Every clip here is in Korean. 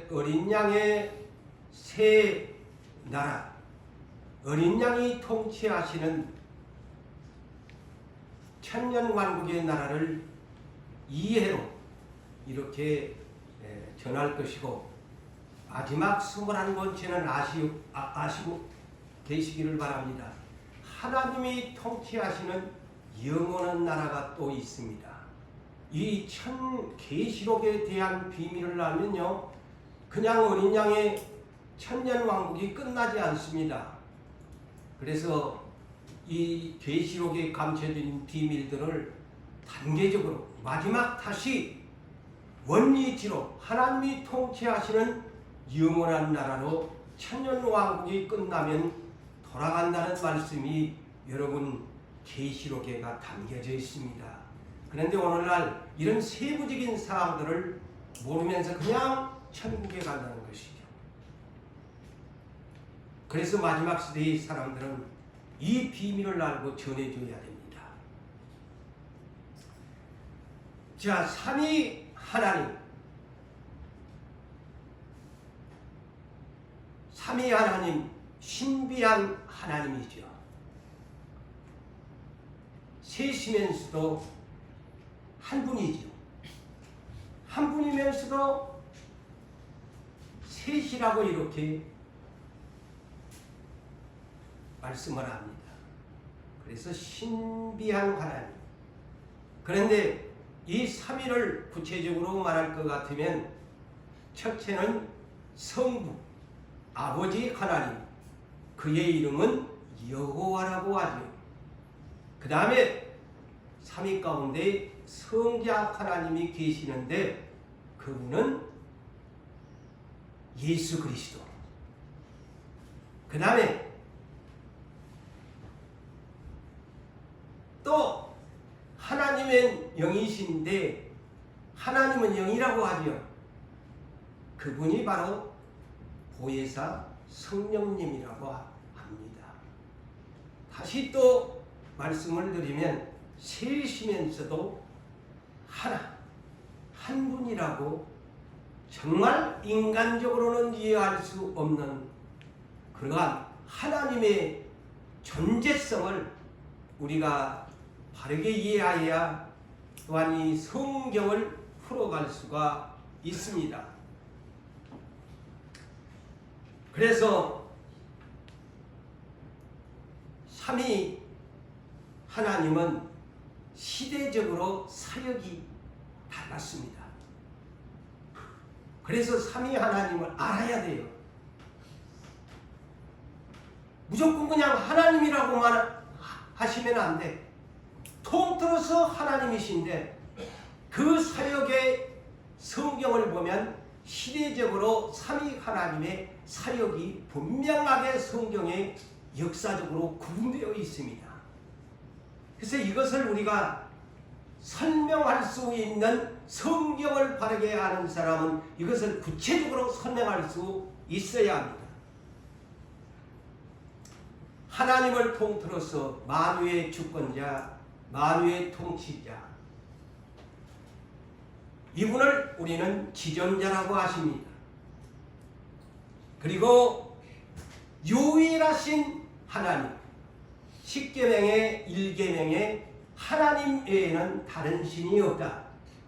옛 어린 양의 새 나라, 어린 양이 통치하시는 천년왕국의 나라를 이해로 이렇게 전할 것이고, 마지막 21번째는 아시고 계시기를 바랍니다. 하나님이 통치하시는 영원한 나라가 또 있습니다. 이 계시록에 대한 비밀을 알면요, 그냥 어린 양의 천년왕국이 끝나지 않습니다. 그래서 이 계시록에 감춰진 비밀들을 단계적으로 마지막 다시 원리치로 하나님이 통치하시는 영원한 나라로 천년왕국이 끝나면 돌아간다는 말씀이 여러분 계시록에가 담겨져 있습니다. 그런데 오늘날 이런 세부적인 사항들을 모르면서 그냥 천국에 간다는 것이죠. 그래서 마지막 시대의 사람들은 이 비밀을 알고 전해줘야 됩니다. 자, 삼위 하나님, 삼위 하나님, 신비한 하나님이죠. 셋이면서도 한 분이죠. 한 분이면서도 셋이라고 이렇게 말씀을 합니다. 그래서 신비한 하나님. 그런데 이 삼위를 구체적으로 말할 것 같으면, 첫째는 성부, 아버지 하나님, 그의 이름은 여호와라고 하죠. 그 다음에 삼위 가운데 성자 하나님이 계시는데, 그분은 예수 그리스도. 그 다음에 또 하나님은 영이신데, 하나님은 영이라고 하죠. 그분이 바로 보혜사 성령님이라고 합니다. 다시 또 말씀을 드리면, 셋이면서도 한 분이라고 정말 인간적으로는 이해할 수 없는 그러한 하나님의 존재성을 우리가 바르게 이해해야 또한 이 성경을 풀어갈 수가 있습니다. 그래서 삼위 하나님은 시대적으로 사역이 달랐습니다. 그래서 삼위 하나님을 알아야 돼요. 무조건 그냥 하나님이라고만 하시면 안 돼. 통틀어서 하나님이신데, 그 사역의 성경을 보면 시대적으로 삼위 하나님의 사역이 분명하게 성경에 역사적으로 구분되어 있습니다. 그래서 이것을 우리가 설명할 수 있는, 성경을 바르게 아는 사람은 이것을 구체적으로 설명할 수 있어야 합니다. 하나님을 통틀어서 만유의 주권자, 만유의 통치자, 이분을 우리는 지존자라고 하십니다. 그리고 유일하신 하나님, 십계명의 1계명에 하나님 외에는 다른 신이 없다.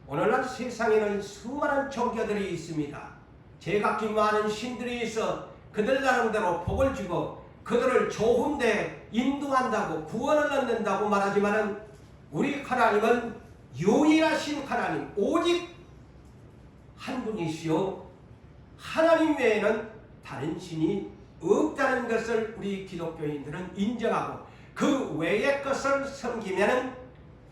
오늘날 세상에는 수많은 종교들이 있습니다. 제각기 많은 신들이 있어 그들 나름대로 복을 주고 그들을 좋은 데 인도한다고, 구원을 얻는다고 말하지만, 우리 하나님은 유일하신 하나님, 오직 한 분이시오. 하나님 외에는 다른 신이 없다는 것을 우리 기독교인들은 인정하고, 그 외의 것을 섬기면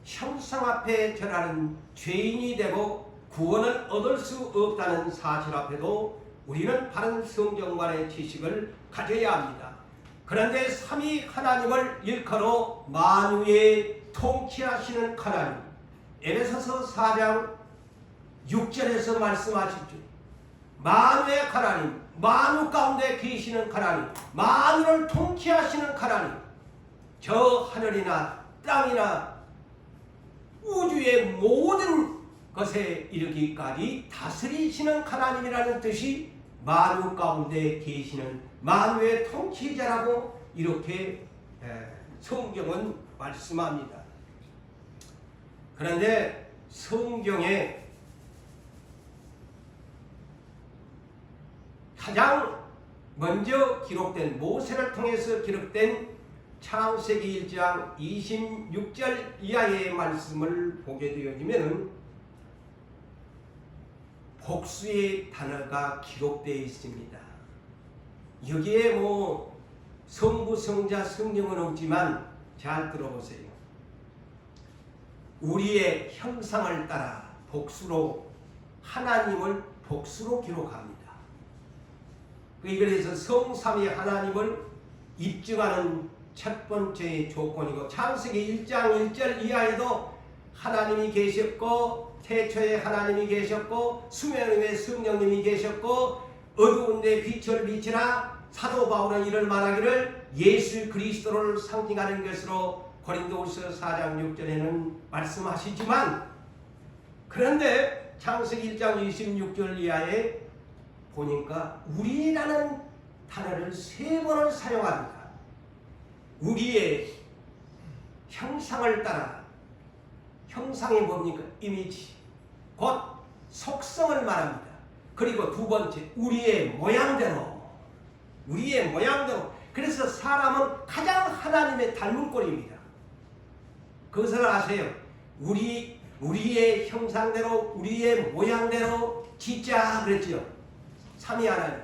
형상 앞에 절하는 죄인이 되고 구원을 얻을 수 없다는 사실 앞에도 우리는 바른 성경관의 지식을 가져야 합니다. 그런데 삼위 하나님을 일컬어 만유의 통치하시는 하나님, 에베소서 4장 6절에서 말씀하시죠. 만유의 하나님, 만유 가운데 계시는 하나님, 만유를 통치하시는 하나님, 저 하늘이나 땅이나 우주의 모든 것에 이르기까지 다스리시는 하나님이라는 뜻이 만유 가운데 계시는 만유의 통치자라고 이렇게 성경은 말씀합니다. 그런데 성경에 가장 먼저 기록된, 모세를 통해서 기록된 창세기 1장 26절 이하의 말씀을 보게 되어지면 복수의 단어가 기록되어 있습니다. 여기에 성부, 성자, 성령은 없지만 잘 들어보세요. 우리의 형상을 따라 복수로, 하나님을 복수로 기록합니다. 그래서 성삼위 하나님을 입증하는 첫 번째 조건이고, 창세기 1장 1절 이하에도 하나님이 계셨고, 태초에 하나님이 계셨고, 수면 위에 성령님이 계셨고, 어두운 데 빛을 비치라. 사도 바울은 이를 말하기를 예수 그리스도를 상징하는 것으로 고린도후서 4장 6절에는 말씀하시지만, 그런데 창세기 1장 26절 이하에 보니까 우리라는 단어를 3번을 사용합니다. 우리의 형상을 따라, 형상이 뭡니까? 이미지, 곧 속성을 말합니다. 그리고 두 번째, 우리의 모양대로. 그래서 사람은 가장 하나님의 닮은 꼴입니다. 그것을 아세요. 우리의 형상대로, 우리의 모양대로 짓자 그랬죠. 삼위 하나님.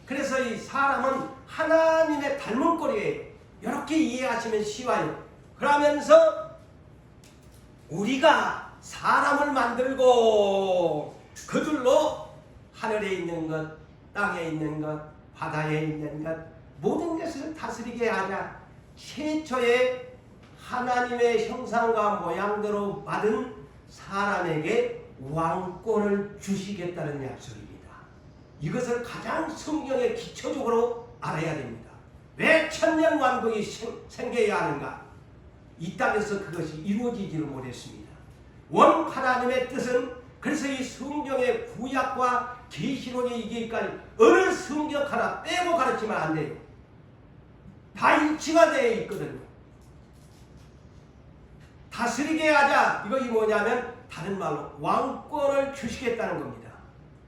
그래서 이 사람은 하나님의 닮은 꼴이에요. 이렇게 이해하시면 쉬워요. 그러면서 우리가 사람을 만들고 그들로 하늘에 있는 것, 땅에 있는 것, 바다에 있는 것, 모든 것을 다스리게 하자. 최초의 하나님의 형상과 모양대로 받은 사람에게 왕권을 주시겠다는 약속입니다. 이것을 가장 성경의 기초적으로 알아야 됩니다. 왜 천년왕국이 생겨야 하는가? 이 땅에서 그것이 이루어지지를 못했습니다. 원 하나님의 뜻은, 그래서 이 성경의 구약과 계시록에 이기까지 어느 성경 하나 빼고 가르치면 안 돼요. 다 일치가 되어 있거든요. 다스리게 하자. 이것이 뭐냐면 다른 말로 왕권을 주시겠다는 겁니다.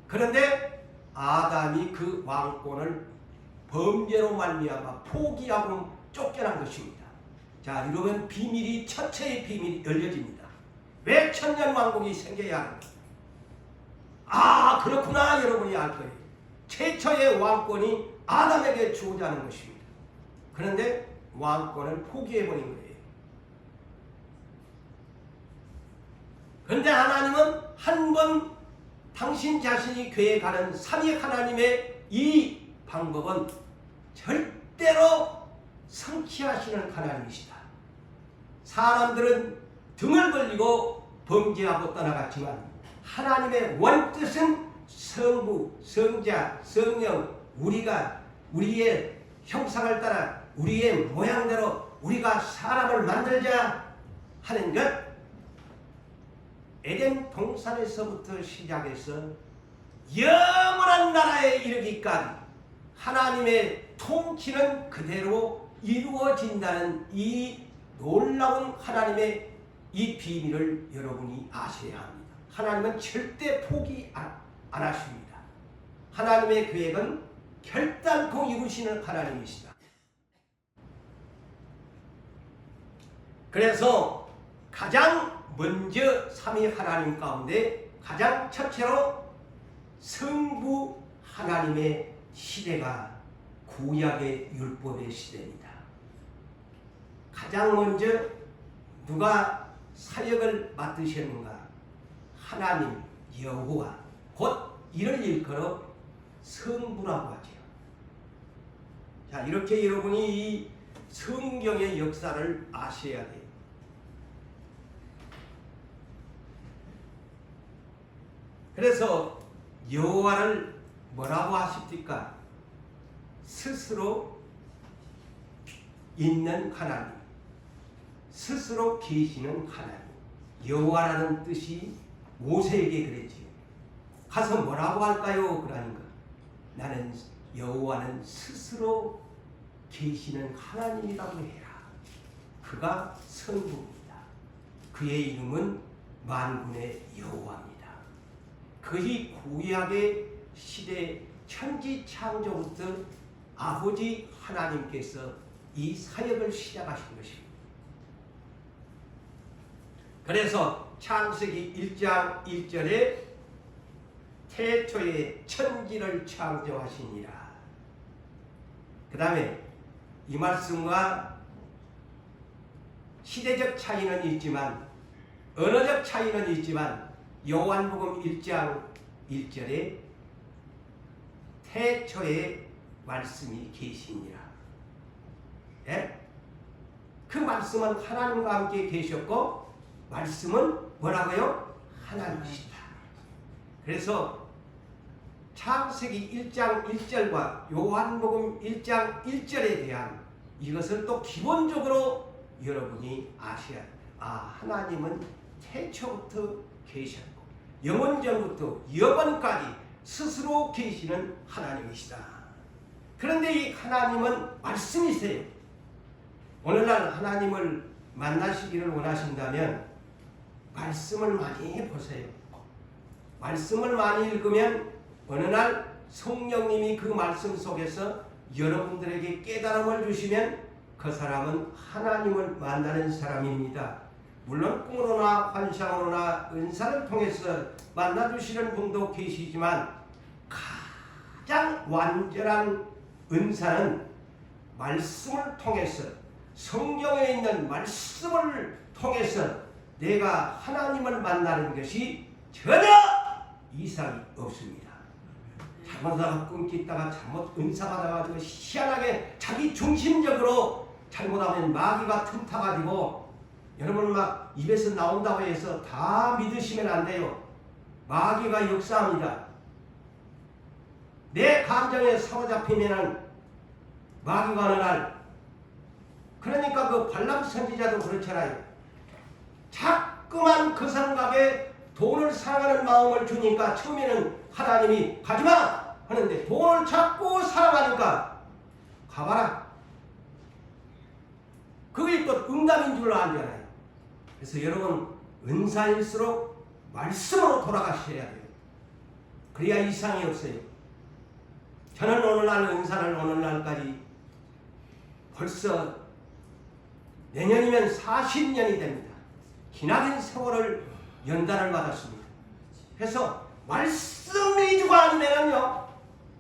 그런데 아담이 그 왕권을 범죄로 말미암아 포기하고 쫓겨난 것입니다. 자, 이러면 비밀이, 첫째의 비밀이 열려집니다. 왜 천년왕국이 생겨야 하는가? 아, 그렇구나. 여러분이 알 거예요. 최초의 왕권이 아담에게 주어지는 것입니다. 그런데 왕권을 포기해버린 거예요. 그런데 하나님은 한 번 당신 자신이 계획하는 삼위 하나님의 이 방법은 절대로 성취하시는 하나님이시다. 사람들은 등을 벌리고 범죄하고 떠나갔지만 하나님의 원뜻은 성부, 성자, 성령, 우리가 우리의 형상을 따라 우리의 모양대로 우리가 사람을 만들자 하는 것, 에덴 동산에서부터 시작해서 영원한 나라에 이르기까지 하나님의 통치는 그대로 이루어진다는 이 놀라운 하나님의 이 비밀을 여러분이 아셔야 합니다. 하나님은 절대 포기 안 하십니다. 하나님의 계획은 결단코 이루시는 하나님이시다. 그래서 가장 먼저 삼위 하나님 가운데 가장 첫째로 성부 하나님의 시대가 구약의 율법의 시대입니다. 가장 먼저 누가 사역을 맡으셨는가? 하나님 여호와, 곧 이를 일컬어 성부라고 하죠. 자, 이렇게 여러분이 이 성경의 역사를 아셔야 돼요. 그래서 여호와를 뭐라고 하십니까? 스스로 있는 하나님, 스스로 계시는 하나님. 여호와라는 뜻이 모세에게 그랬지요. 가서 뭐라고 할까요? 그러는 거. 나는 여호와는 스스로 계시는 하나님이라고 해라. 그가 성부입니다. 그의 이름은 만군의 여호와입니다. 그의 구약의 시대 천지 창조부터 아버지 하나님께서 이 사역을 시작하신 것입니다. 그래서 창세기 1장 1절에 태초에 천지를 창조하시니라. 그 다음에 이 말씀과 시대적 차이는 있지만 언어적 차이는 있지만 요한복음 1장 1절에 태초에 말씀이 계시니라. 예? 그 말씀은 하나님과 함께 계셨고 말씀은 뭐라고요? 하나님이시다. 그래서 창세기 1장 1절과 요한복음 1장 1절에 대한 이것을 또 기본적으로 여러분이 아셔야 합니다. 하나님은 태초부터 계셨고 영원전부터 영원까지 스스로 계시는 하나님이시다. 그런데 이 하나님은 말씀이세요. 오늘날 하나님을 만나시기를 원하신다면 말씀을 많이 보세요. 말씀을 많이 읽으면 어느 날 성령님이 그 말씀 속에서 여러분들에게 깨달음을 주시면 그 사람은 하나님을 만나는 사람입니다. 물론 꿈으로나 환상으로나 은사를 통해서 만나주시는 분도 계시지만 가장 완전한 은사는 말씀을 통해서 성경에 있는 말씀을 통해서 내가 하나님을 만나는 것이 전혀 이상이 없습니다. 잘못하다가 끊기다가 잘못 은사 받아가지고 희한하게 자기 중심적으로 잘못하면 마귀가 틈타가지고 여러분 막 입에서 나온다고 해서 다 믿으시면 안 돼요. 마귀가 역사합니다. 내 감정에 사로잡히면은 마귀가 어느 날 그러니까 그 발람 선지자도 그렇잖아요. 자꾸만 그 생각에 돈을 사랑하는 마음을 주니까 처음에는 하나님이 가지마 하는데 돈을 자꾸 사랑하니까 가봐라. 그게 또 응답인 줄 알잖아요. 그래서 여러분 은사일수록 말씀으로 돌아가셔야 돼요. 그래야 이상이 없어요. 저는 오늘날 은사를 오늘날까지 벌써 내년이면 40년이 됩니다. 기나긴 세월을 연단을 받았습니다. 그래서 말씀 위주가 아니면요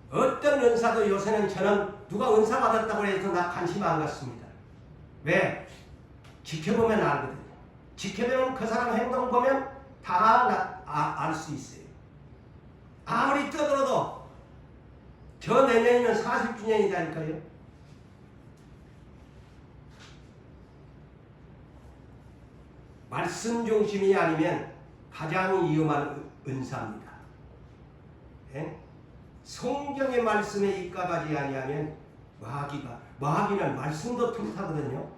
어떤 은사도 요새는 저는 누가 은사 받았다고 해서 나 관심 안 갖습니다. 왜? 지켜보면 알거든요. 지켜보면 그 사람 행동 보면 다 알 수 있어요. 아무리 떠들어도 저 내년이면 40주년이다니까요. 말씀 중심이 아니면 가장 위험한 은사입니다. 예? 성경의 말씀에 입각하지 아니하면 마귀는 말씀도 틈타거든요.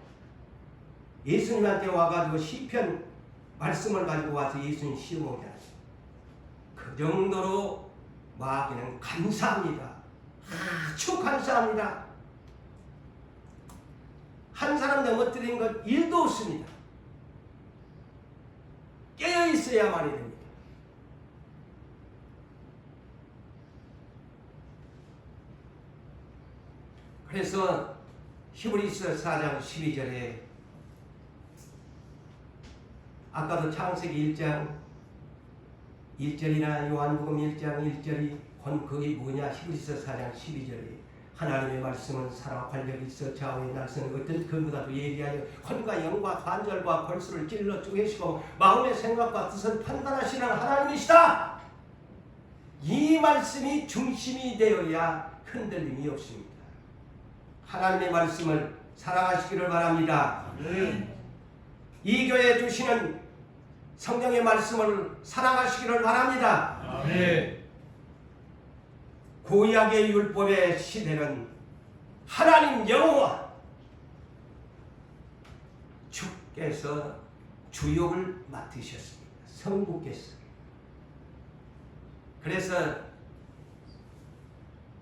예수님한테 와가지고 시편 말씀을 가지고 와서 예수님 시험하게 하죠. 그 정도로 마귀는 간사합니다. 아주 간사합니다. 한 사람 넘어뜨린 것 1도 없습니다. 깨어있어야만이 됩니다. 그래서 히브리서 4장 12절에 아까도 창세기 1장 1절이나 요한복음 1장 1절이 그게 뭐냐 히브리서 4장 12절에 하나님의 말씀은 사랑 활력이 있어 좌우의 날선 어떤 근거라도 얘기하여 혼과 영과 관절과 골수를 찔러 쪼개시고 마음의 생각과 뜻을 판단하시는 하나님이시다. 이 말씀이 중심이 되어야 흔들림이 없습니다. 하나님의 말씀을 사랑하시기를 바랍니다. 이 교회에 주시는 성령의 말씀을 사랑하시기를 바랍니다. 아멘. 구약의 율법의 시대는 하나님 여호와 주께서 주역을 맡으셨습니다. 성부께서. 그래서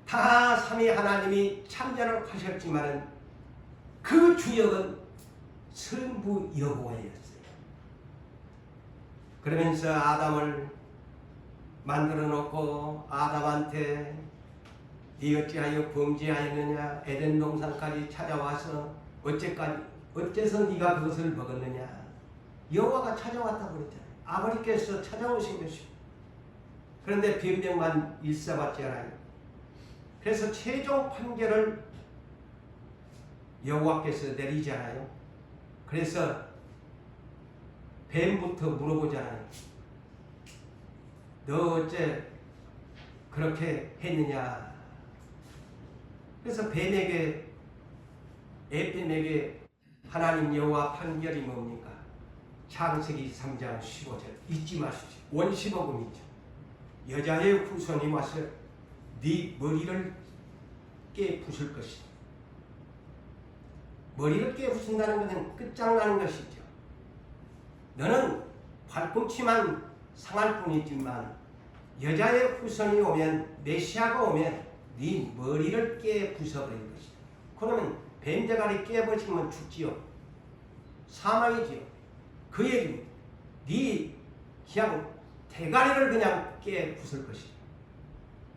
다 삼위 하나님이 창조를 하셨지만은 그 주역은 성부 여호와였어요. 그러면서 아담을 만들어 놓고 아담한테 네 어찌하여 범죄하였느냐, 에덴 동산까지 찾아와서 어째서 네가 그것을 먹었느냐. 여호와가 찾아왔다고 그랬잖아요. 아버지께서 찾아오신 것이고. 그런데 변명만 일삼았지 않아요. 그래서 최종 판결을 여호와께서 내리잖아요. 그래서 뱀부터 물어보잖아요. 너 어째 그렇게 했느냐. 그래서 뱀에게 하나님 여호와 판결이 뭡니까? 창세기 3장 15절 잊지 마십시오. 원시복음이죠. 여자의 후손이 와서 네 머리를 깨부술 것이다. 머리를 깨부순다는 것은 끝장나는 것이죠. 너는 발꿈치만 상할 뿐이지만 여자의 후손이 오면, 메시아가 오면 네 머리를 깨부숴버릴 것이다. 그러면 뱀대가리 깨부시면 죽지요. 사망이지요. 그 얘기입니다. 네 그냥 대가리를 그냥 깨부술 것이다.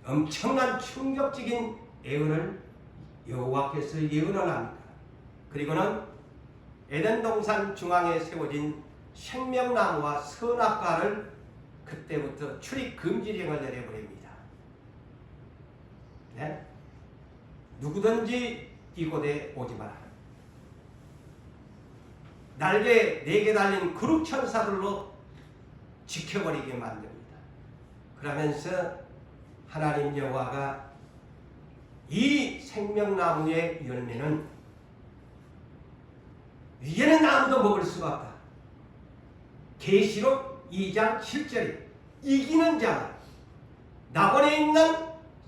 엄청난 충격적인 예언을 여호와께서 예언을 합니다. 그리고는 에덴 동산 중앙에 세워진 생명나무와 선악과를 그때부터 출입 금지령을 내려버립니다. 네? 누구든지 이곳에 오지 마라. 날개 4개 달린 그룹천사들로 지켜버리게 만듭니다. 그러면서 하나님 여호와가 이 생명나무의 열매는 위에는 아무도 먹을 수가 없다. 계시록 2장 7절에 이기는 자가 낙원에 있는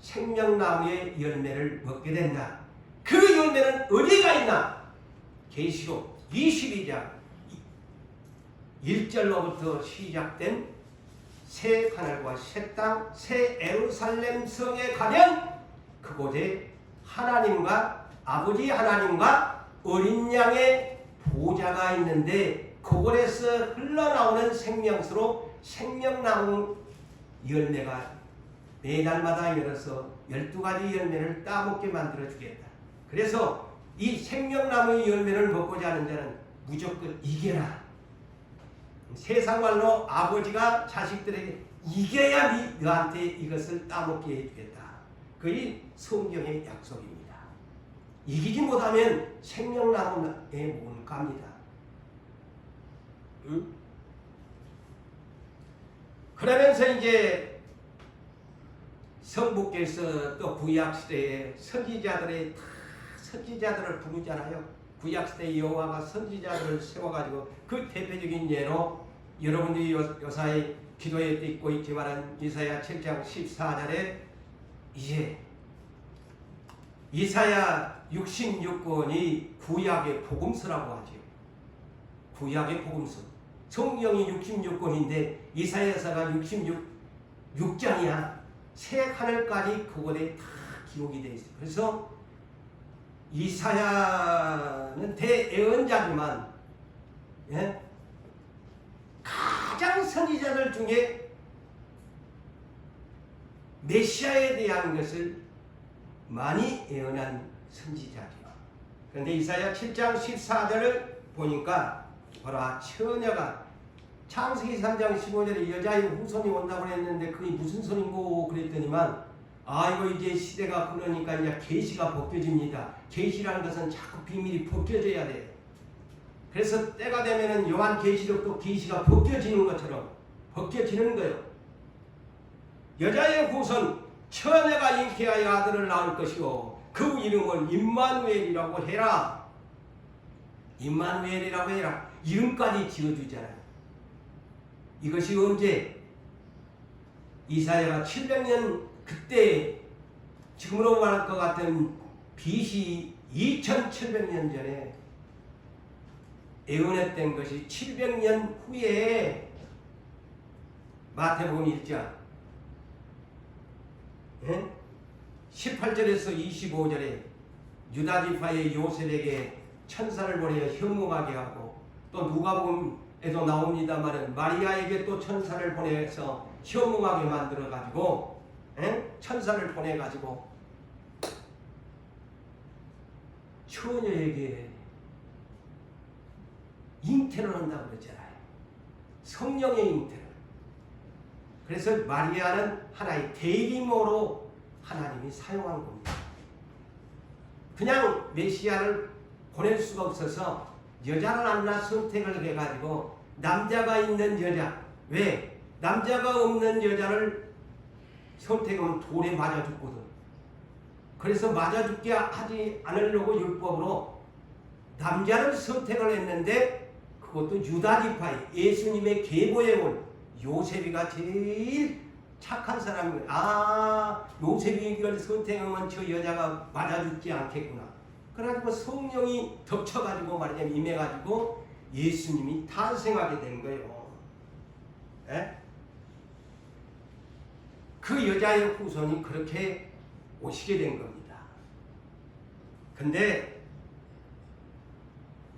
생명나무의 열매를 먹게 된다. 그 열매는 어디가 있나? 계시록 22장 1절로부터 시작된 새 하늘과 새 땅, 새 예루살렘 성에 가면 그곳에 하나님과 아버지 하나님과 어린 양의 보좌가 있는데 그곳에서 흘러나오는 생명수로 생명나무 열매가 매달마다 열어서 12가지 열매를 따먹게 만들어 주겠다. 그래서 이 생명나무의 열매를 먹고자 하는 자는 무조건 이겨라. 세상 말로 아버지가 자식들에게 이겨야 너한테 이것을 따먹게 해주겠다. 그게 성경의 약속입니다. 이기지 못하면 생명나무에 못 갑니다. 응? 그러면서 이제 성부께서 또 구약시대에 선지자들을 부르잖아요. 구약시대 여호와가 선지자들을 세워가지고 그 대표적인 예로 여러분들이 요사이 기도에 읽고 있지만 이사야 7장 14절에 이제 이사야 66권이 구약의 복음서라고 하죠. 구약의 복음서. 성경이 66권인데 이사야서가 66장이야. 새 하늘까지 그곳에 다 기록이 되어 있어요. 그래서 이사야는 대예언자지만 예? 가장 선지자들 중에 메시아에 대한 것을 많이 예언한 선지자죠. 그런데 이사야 7장 14절을 보니까 보라 처녀가 창세기 3장 15절에 여자의 후손이 온다고 했는데 그게 무슨 소린고 그랬더니만 아이고 이제 시대가 그러니까 이제 계시가 벗겨집니다. 계시라는 것은 자꾸 비밀이 벗겨져야 돼요. 그래서 때가 되면은 요한 계시록도 계시가 벗겨지는 것처럼 벗겨지는 거예요. 여자의 후손 처녀가 잉태하여 아들을 낳을 것이요 그 이름을 임마누엘이라고 해라. 임마누엘이라고 해라. 이름까지 지어주잖아요. 이것이 언제? 이사야가 700년 그때 지금으로 말할 것 같은 BC 2700년 전에 예언했던 것이 700년 후에 마태복음 1장 18절에서 25절에 유다지파의 요셉에게 천사를 보내어 현몽하게 하고, 또 누가복음에도 나옵니다마는 마리아에게 또 천사를 보내서 현몽하게 만들어 가지고 천사를 보내 가지고 처녀에게 잉태를 한다고 그러잖아요. 성령의 잉태를. 그래서 마리아는 하나의 대리모로 하나님이 사용한 겁니다. 그냥 메시아를 보낼 수가 없어서 여자를 하나 선택을 해가지고 남자가 있는 여자, 왜? 남자가 없는 여자를 선택하면 돌에 맞아 죽거든. 그래서 맞아 죽게 하지 않으려고 율법으로 남자를 선택을 했는데, 그것도 유다지파의 예수님의 계보에 온 요셉이가 제일 착한 사람이에요. 요셉이 이걸 선택하면 저 여자가 맞아 죽지 않겠구나. 그래가지고 성령이 덮쳐가지고 말하자면 임해가지고 예수님이 탄생하게 된 거예요. 에? 그 여자의 후손이 그렇게 오시게 된 겁니다. 근데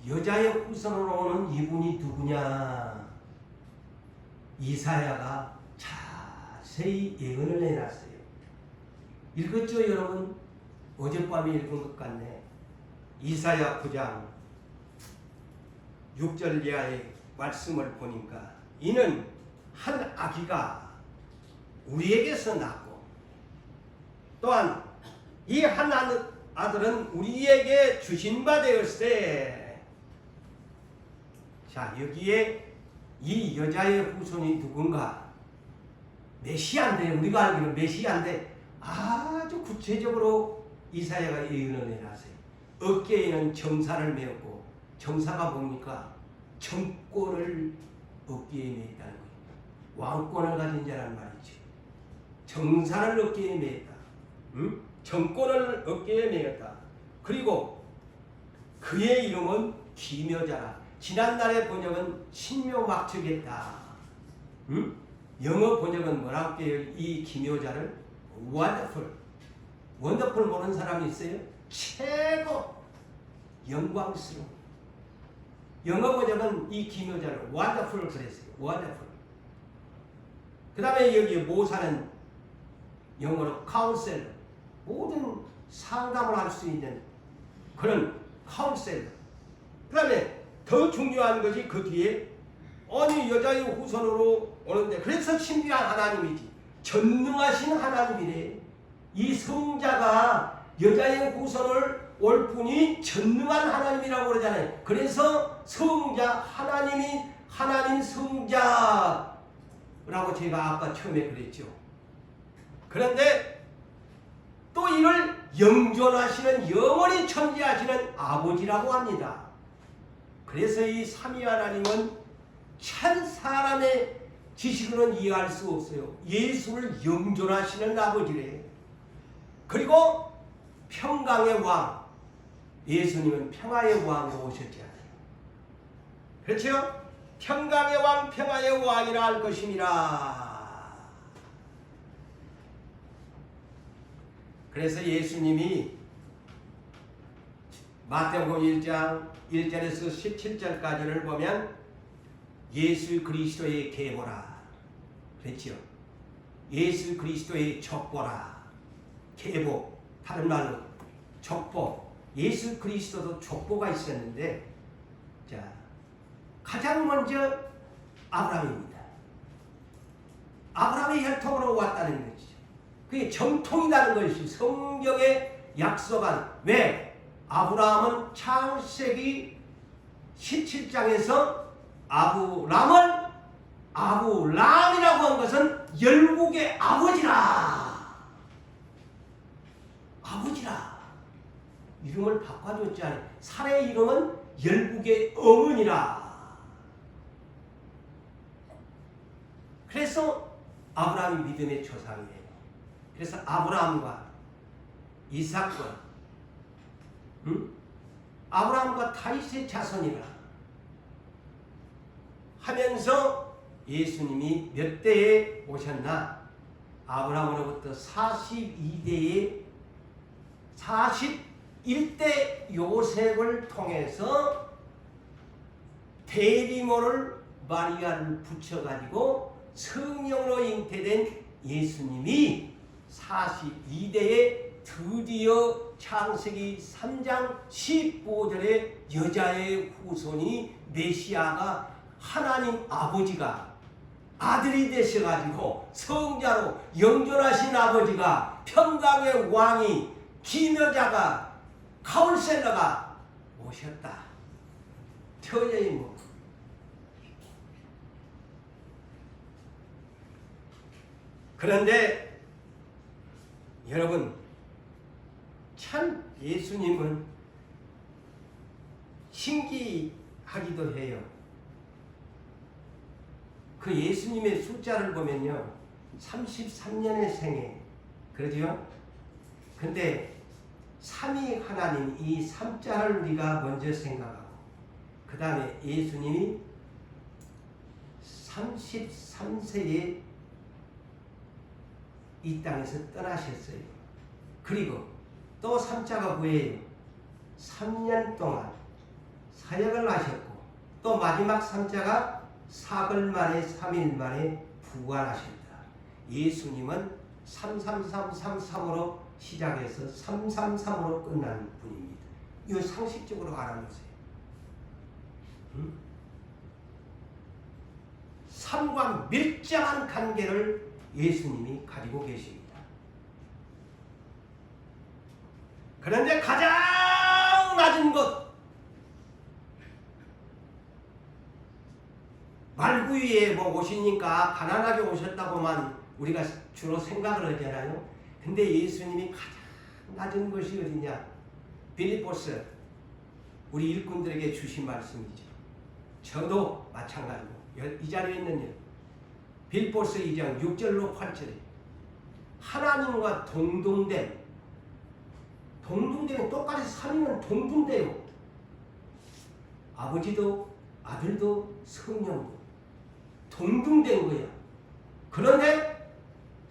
여자의 후손으로 오는 이분이 누구냐? 이사야가 자세히 예언을 해놨어요. 읽었죠, 여러분? 어젯밤에 읽은 것 같네. 이사야 9장 6절 이하의 말씀을 보니까, 이는 한 아기가 우리에게서 낳고, 또한 이 한 아들은 우리에게 주신 바 되었으되. 자, 여기에 이 여자의 후손이 누군가? 메시아인데, 우리가 알기로는 메시아인데 아주 구체적으로 이사야가 예언을 해놨어요. 어깨에는 정사를 메었고, 정사가 뭡니까? 정권을 어깨에 메었다는 거예요. 왕권을 가진 자란 말이죠. 정사를 어깨에 메었다. 정권을 어깨에 메었다. 그리고 그의 이름은 기묘자라. 지난날의 번역은 신묘막측했다. 영어 번역은 뭐라고 해요? 이 기묘자를 원더풀. 원더풀 모르는 사람이 있어요? 최고 영광스러운. 영어 번역은 이 기묘자를 원더풀 그랬어요. 원더풀. 그 다음에 여기 모사는 영어로 카운셀러. 모든 상담을 할 수 있는 그런 카운셀러. 그 다음에 더 중요한 것이 그 뒤에, 아니 여자의 후손으로 오는데, 그래서 신비한 하나님이지, 전능하신 하나님이래. 이 성자가 여자의 후손을 올 뿐이 전능한 하나님이라고 그러잖아요. 그래서 성자, 하나님이 하나님 성자라고 제가 아까 처음에 그랬죠. 그런데 또 이를 영존하시는, 영원히 존재하시는 아버지라고 합니다. 그래서 이 삼위 하나님은 참 사람의 지식으로는 이해할 수 없어요. 예수를 영존하시는 아버지래. 그리고 평강의 왕, 예수님은 평화의 왕으로 오셨잖아요. 그렇죠? 평강의 왕, 평화의 왕이라 할 것입니다. 그래서 예수님이 마태복음 1장 1절에서 17절까지를 보면 예수 그리스도의 계보라 그랬죠. 예수 그리스도의 족보라. 계보, 다른 말로 족보. 예수 그리스도도 족보가 있었는데, 자, 가장 먼저 아브라함입니다. 아브라함의 혈통으로 왔다는 것이죠. 그게 정통이라는 것이 성경에 약속한. 왜? 아브라함은 창세기 17장에서 아브람이라고 한 것은 열국의 아버지라. 아버지라. 이름을 바꿔줬지 않아요. 살의 이름은 열국의 어머니라. 그래서 아브라함이 믿음의 조상이에요. 그래서 아브라함과 이삭과 아브라함과 다윗의 자손이라 하면서 예수님이 몇 대에 오셨나? 아브라함으로부터 42대에 41대 요셉을 통해서 대리모를 마리아를 붙여가지고 성령으로 잉태된 예수님이 42대에 드디어 창세기 3장 15절에 여자의 후손이 메시아가 하나님 아버지가 아들이 되셔가지고 성자로 영존하신 아버지가 평강의 왕이 기묘자가 카운셀러가 오셨다. 처녀의 뭐 그런데 여러분 참 예수님은 신기하기도 해요. 그 예수님의 숫자를 보면요 33년의 생애 그러죠? 근데 삼위 하나님 이 3자를 우리가 먼저 생각하고 그 다음에 예수님이 33세에 이 땅에서 떠나셨어요. 그리고 또 3자가 뭐예요? 3년 동안 사역을 하셨고 또 마지막 3자가 사흘 만에 3일 만에 부활하셨다. 예수님은 33333으로 시작해서 333으로 끝나는 분입니다. 이거 상식적으로 알아보세요. 삶과 밀접한 관계를 예수님이 가지고 계십니다. 그런데 가장 낮은 곳 말구 위에 뭐 오시니까 가난하게 오셨다고만 우리가 주로 생각을 하잖아요. 근데 예수님이 가장 낮은 것이 어디냐? 빌립보서 우리 일꾼들에게 주신 말씀이죠. 저도 마찬가지고 이 자리에 있는 빌립보서 2장 6절로 8절에 하나님과 동등됨 똑같이 삼위는 동등돼요. 아버지도 아들도 성령도 동등된 거야. 그런데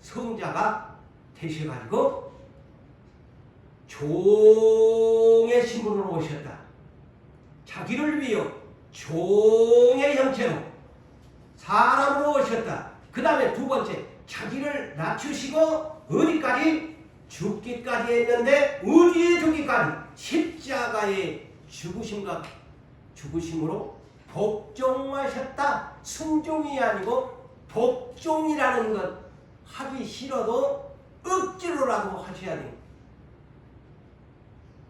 성자가 되셔가지고 종의 신분으로 오셨다. 자기를 위해 종의 형체로 사람으로 오셨다. 그 다음에 두 번째 자기를 낮추시고 어디까지? 죽기까지 했는데 어디에 죽기까지? 십자가의 죽으심으로 복종하셨다. 순종이 아니고 복종이라는 것 하기 싫어도 억지로라도 하셔야 돼요.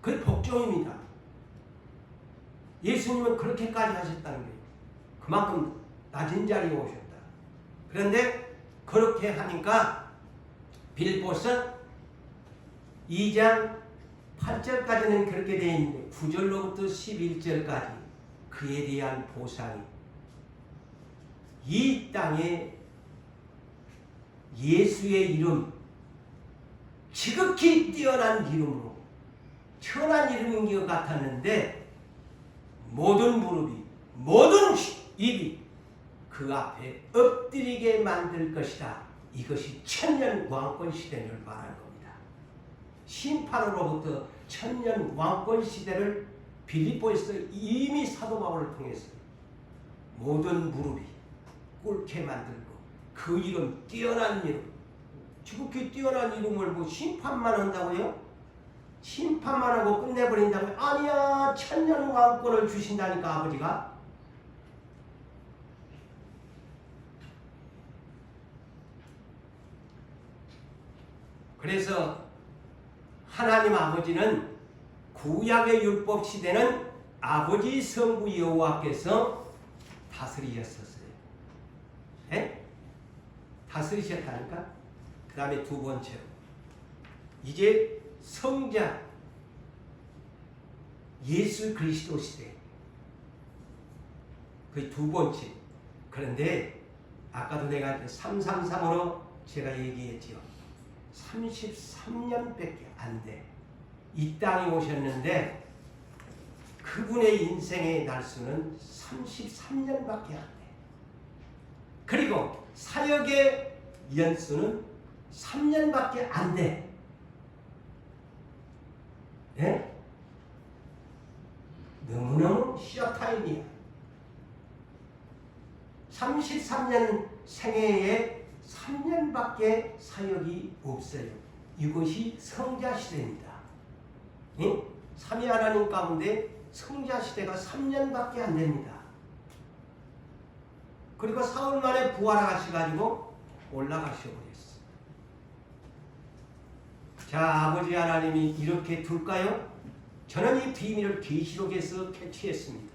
그게 복종입니다. 예수님은 그렇게까지 하셨다는 거예요. 그만큼 낮은 자리에 오셨다. 그런데 그렇게 하니까 빌립보서 2장 8절까지는 그렇게 되어 있는데 9절로부터 11절까지 그에 대한 보상이 이 땅에 예수의 이름 지극히 뛰어난 이름으로 천한 이름인 것 같았는데 모든 무릎이 모든 입이 그 앞에 엎드리게 만들 것이다. 이것이 천년 왕권 시대를 말하는 겁니다. 심판으로부터 천년 왕권 시대를 빌립보에서 이미 사도 바울을 통해서 모든 무릎이 꿇게 만들고 그 이름 뛰어난 이름 지극히 뛰어난 이름을 뭐 심판만 한다고요? 심판만 하고 끝내버린다고요? 아니야 천년 왕권을 주신다니까 아버지가. 그래서 하나님 아버지는 구약의 율법 시대는 아버지 성부 여호와께서 다스리셨었어요. 네? 다스리셨다니까? 그 다음에 두 번째로 이제 성자 예수 그리스도 시대 그 두 번째. 그런데 아까도 내가 333으로 제가 얘기했지요. 33년밖에 안 돼. 이 땅에 오셨는데 그분의 인생의 날수는 33년밖에 안 돼. 그리고 사역의 연수는 3년밖에 안 돼. 예? 너무너무 시어타임이야. 33년 생애에 3년밖에 사역이 없어요. 이것이 성자시대입니다. 예? 삼위 하나님 가운데 성자시대가 3년밖에 안 됩니다. 그리고 사흘 만에 부활하셔가지고 올라가셔버렸어요. 자, 아버지 하나님이 이렇게 둘까요? 저는 이 비밀을 계시록에서 캐치했습니다.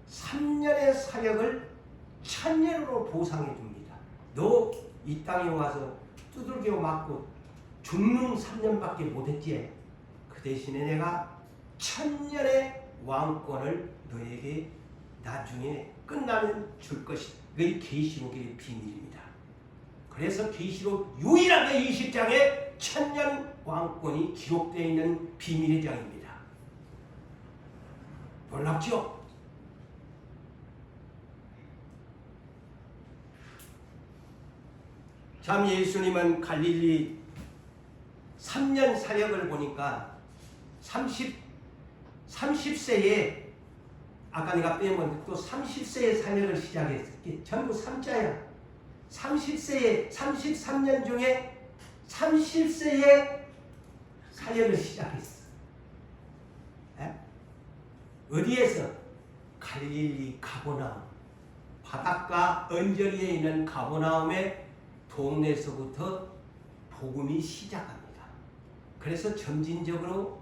3년의 사역을 1000년으로 보상해 줍니다. 너 이 땅에 와서 두들겨 맞고 죽는 3년밖에 못했지. 그 대신에 내가 1000년의 왕권을 너에게 나중에 끝나면 줄 것이다. 그게 계시록의 비밀입니다. 그래서 계시록 유일하게 20장에 1000년 왕권이 기록되어 있는 비밀의 장입니다. 놀랍죠? 참 예수님은 갈릴리 3년 사역을 보니까 30세에 아까 내가 빼면 또 30세에 사역을 시작했어. 전부 3자야. 30세에 33년 중에 30세에 사역을 시작했어. 에? 어디에서? 갈릴리 가버나움. 바닷가 언저리에 있는 가버나움의 동네에서부터 복음이 시작합니다. 그래서 점진적으로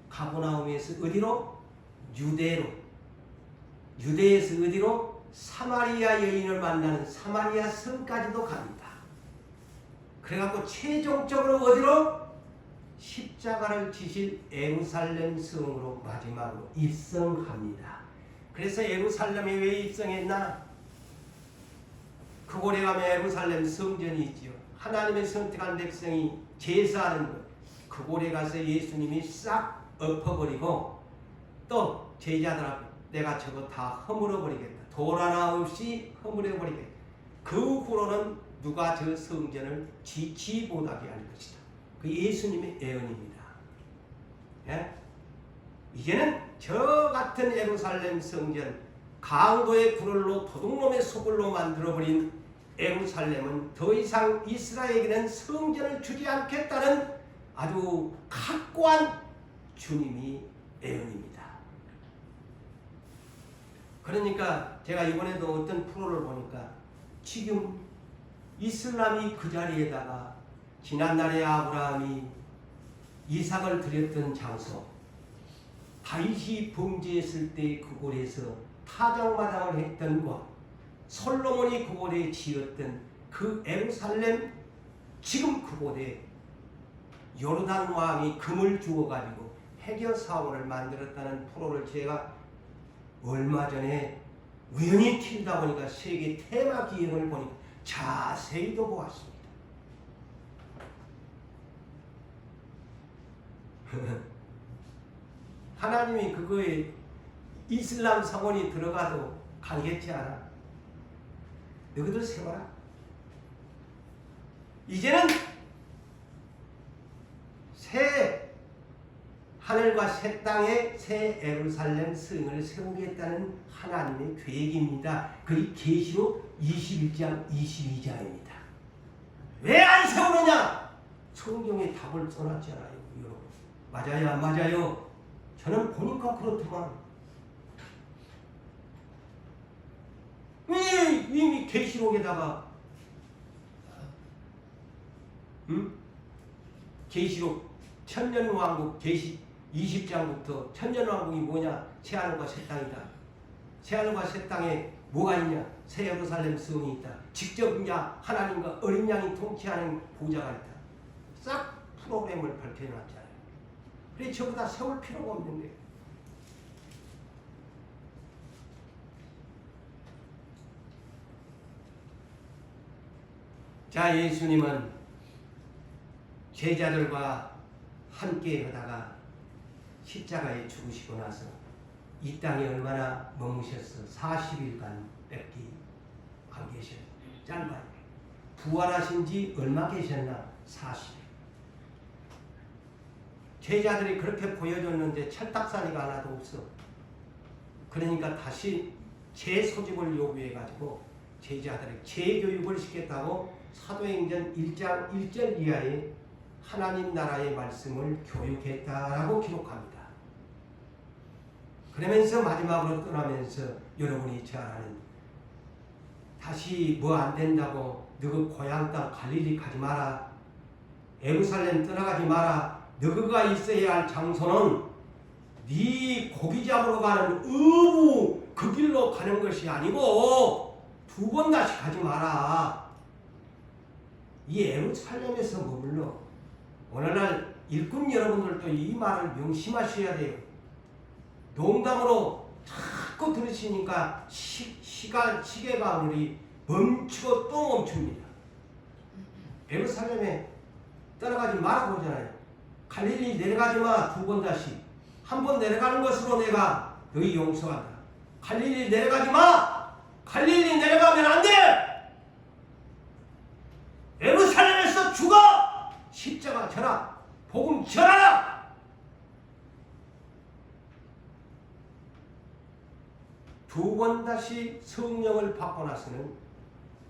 가버나움에서 어디로? 유대로. 유대에서 어디로? 사마리아 여인을 만나는 사마리아 성까지도 갑니다. 그래갖고 최종적으로 어디로? 십자가를 지실 예루살렘 성으로 마지막으로 입성합니다. 그래서 예루살렘에 왜 입성했나? 그곳에 가면 예루살렘 성전이 있지요. 하나님의 선택한 백성이 제사하는 것. 그곳에 가서 예수님이 싹 엎어버리고 또 제자들 앞에 내가 저거 다 허물어버리겠다. 돌 하나 없이 허물어버리겠다. 그 후로는 누가 저 성전을 지치 못하게 할 것이다. 그 예수님의 예언입니다. 예? 이제는 저 같은 예루살렘 성전, 강도의 굴을로 도둑놈의 소굴로 만들어버린 예루살렘은 더 이상 이스라엘에게는 성전을 주지 않겠다는 아주 확고한 주님이 예언입니다. 그러니까 제가 이번에도 어떤 프로를 보니까 지금 이슬람이 그 자리에다가 지난날에 아브라함이 이삭을 드렸던 장소, 다윗이 범죄했을 때 그곳에서 타작마당을 했던 곳, 솔로몬이 그곳에 지었던 그 예루살렘, 지금 그곳에 요르단 왕이 금을 주어가지고 해결 사원을 만들었다는 프로를 제가 얼마 전에 우연히 튀다 보니까 세계 테마 기획을 보니까 자세히도 보았습니다. 하나님이 그거에 이슬람 성원이 들어가도 가겠지 않아? 너희들 세워라. 이제는 새 하늘과 새 땅에 새 예루살렘 성을 세우겠다는 하나님의 계획입니다. 그게 계시록 21장 22장입니다. 왜 안 세우느냐? 성경에 답을 써놨잖아요. 여러분. 맞아요, 안 맞아요? 저는 보니까 그렇더만. 왜 이미 계시록에다가 계시록 천년왕국 계시 20장부터 천년왕국이 뭐냐? 새하늘과 새 땅이다. 새하늘과 새 땅에 뭐가 있냐? 새 예루살렘 성이 있다. 직접 이제 하나님과 어린 양이 통치하는 보좌가 있다. 싹 프로그램을 밝혀놨잖아요. 그래 저보다 세울 필요가 없는데. 자, 예수님은 제자들과 함께 하다가 십자가에 죽으시고 나서 이 땅에 얼마나 머무셨어? 40일간 뺏기 안 계셔요. 짧아요. 부활하신 지 얼마 계셨나? 40일. 제자들이 그렇게 보여줬는데 철딱서니가 하나도 없어. 그러니까 다시 재소집을 요구해가지고 제자들에게 재교육을 시켰다고 사도행전 1장 1절 이하에 하나님 나라의 말씀을 교육했다라고 기록합니다. 그러면서 마지막으로 떠나면서 여러분이 잘 아는 다시 뭐 안 된다고 너그 고향 땅 갈릴리 가지 마라. 예루살렘 떠나가지 마라. 너그가 있어야 할 장소는 네 고기 잡으러 가는 의무 그 길로 가는 것이 아니고 두 번 다시 가지 마라. 이 예루살렘에서 머물러. 오늘날 일꾼 여러분들도 이 말을 명심하셔야 돼요. 농담으로 자꾸 들으시니까 시계가 우리 멈추고 또 멈춥니다. 예루살렘에 떠나가지 말라고 그러잖아요. 갈릴리 내려가지 마. 두 번 다시. 한 번 내려가는 것으로 내가 너희 용서한다. 갈릴리 내려가지 마. 갈릴리 내려가면 안 돼. 예루살렘에서 죽어. 십자가 져라. 복음 전하라. 두 번 다시 성령을 받고 나서는